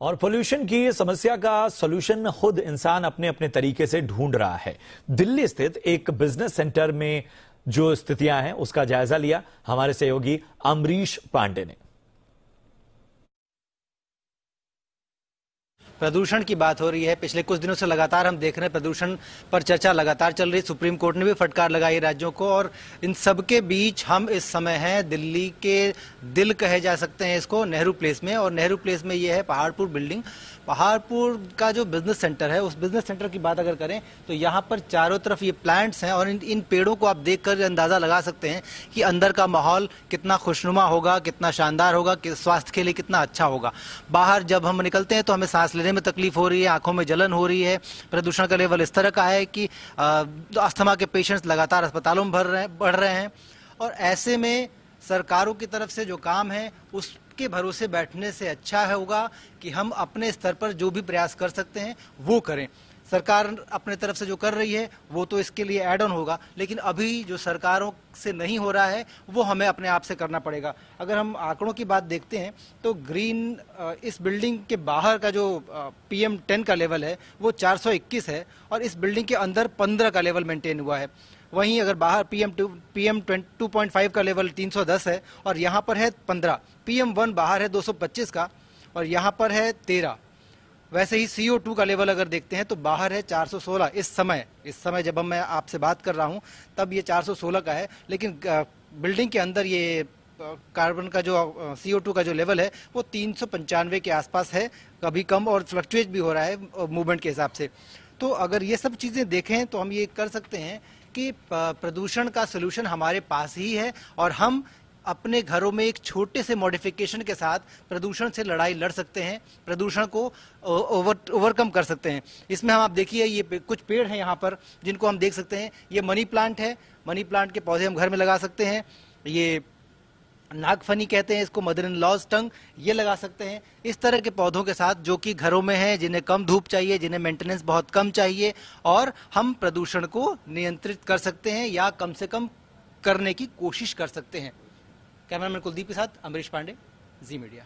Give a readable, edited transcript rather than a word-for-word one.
और पोल्यूशन की समस्या का सॉल्यूशन खुद इंसान अपने अपने तरीके से ढूंढ रहा है। दिल्ली स्थित एक बिजनेस सेंटर में जो स्थितियां हैं उसका जायजा लिया हमारे सहयोगी अमरीश पांडे ने। प्रदूषण की बात हो रही है। पिछले कुछ दिनों से लगातार हम देख रहे हैं प्रदूषण पर चर्चा लगातार चल रही है। सुप्रीम कोर्ट ने भी फटकार लगाई राज्यों को, और इन सब के बीच हम इस समय हैं दिल्ली के दिल कहे जा सकते हैं इसको, नेहरू प्लेस में। और नेहरू प्लेस में ये है पहाड़पुर बिल्डिंग। पहाड़पुर का जो बिजनेस सेंटर है, उस बिजनेस सेंटर की बात अगर करें तो यहाँ पर चारों तरफ ये प्लांट्स हैं, और इन पेड़ों को आप देखकर अंदाजा लगा सकते हैं कि अंदर का माहौल कितना खुशनुमा होगा, कितना शानदार होगा, कि स्वास्थ्य के लिए कितना अच्छा होगा। बाहर जब हम निकलते हैं तो हमें सांस लेने में तकलीफ हो रही है, आंखों में जलन हो रही है। प्रदूषण का लेवल इस तरह का है कि अस्थमा के पेशेंट्स लगातार अस्पतालों में बढ़ रहे हैं। और ऐसे में सरकारों की तरफ से जो काम है उसके भरोसे बैठने से अच्छा होगा कि हम अपने स्तर पर जो भी प्रयास कर सकते हैं वो करें। सरकार अपने तरफ से जो कर रही है वो तो इसके लिए ऐड ऑन होगा, लेकिन अभी जो सरकारों से नहीं हो रहा है वो हमें अपने आप से करना पड़ेगा। अगर हम आंकड़ों की बात देखते हैं तो ग्रीन इस बिल्डिंग के बाहर का जो PM10 का लेवल है वो 421 है, और इस बिल्डिंग के अंदर 15 का लेवल मेंटेन हुआ है। वहीं अगर बाहर PM2.5 का लेवल 310 है और यहाँ पर है 15। PM1 बाहर है 225 का और यहाँ पर है 13। वैसे ही CO2 का लेवल अगर देखते हैं तो बाहर है 416। इस समय जब मैं आपसे बात कर रहा हूँ तब ये 416 का है, लेकिन बिल्डिंग के अंदर ये कार्बन का जो CO2 का जो लेवल है वो 395 के आसपास है, कभी कम और फ्लक्चुएट भी हो रहा है मूवमेंट के हिसाब से। तो अगर ये सब चीज़ें देखें तो हम ये कर सकते हैं कि प्रदूषण का सोल्यूशन हमारे पास ही है, और हम अपने घरों में एक छोटे से मॉडिफिकेशन के साथ प्रदूषण से लड़ाई लड़ सकते हैं, प्रदूषण को ओवरकम कर सकते हैं। इसमें हम आप देखिए ये कुछ पेड़ हैं यहाँ पर जिनको हम देख सकते हैं। ये मनी प्लांट है, मनी प्लांट के पौधे हम घर में लगा सकते हैं। ये नागफनी कहते हैं इसको, मदर इन लॉज टंग, ये लगा सकते हैं। इस तरह के पौधों के साथ जो कि घरों में हैं, जिन्हें कम धूप चाहिए, जिन्हें मेंटेनेंस बहुत कम चाहिए, और हम प्रदूषण को नियंत्रित कर सकते हैं या कम से कम करने की कोशिश कर सकते हैं। कैमरामैन कुलदीप के साथ अमरीश पांडे, जी मीडिया।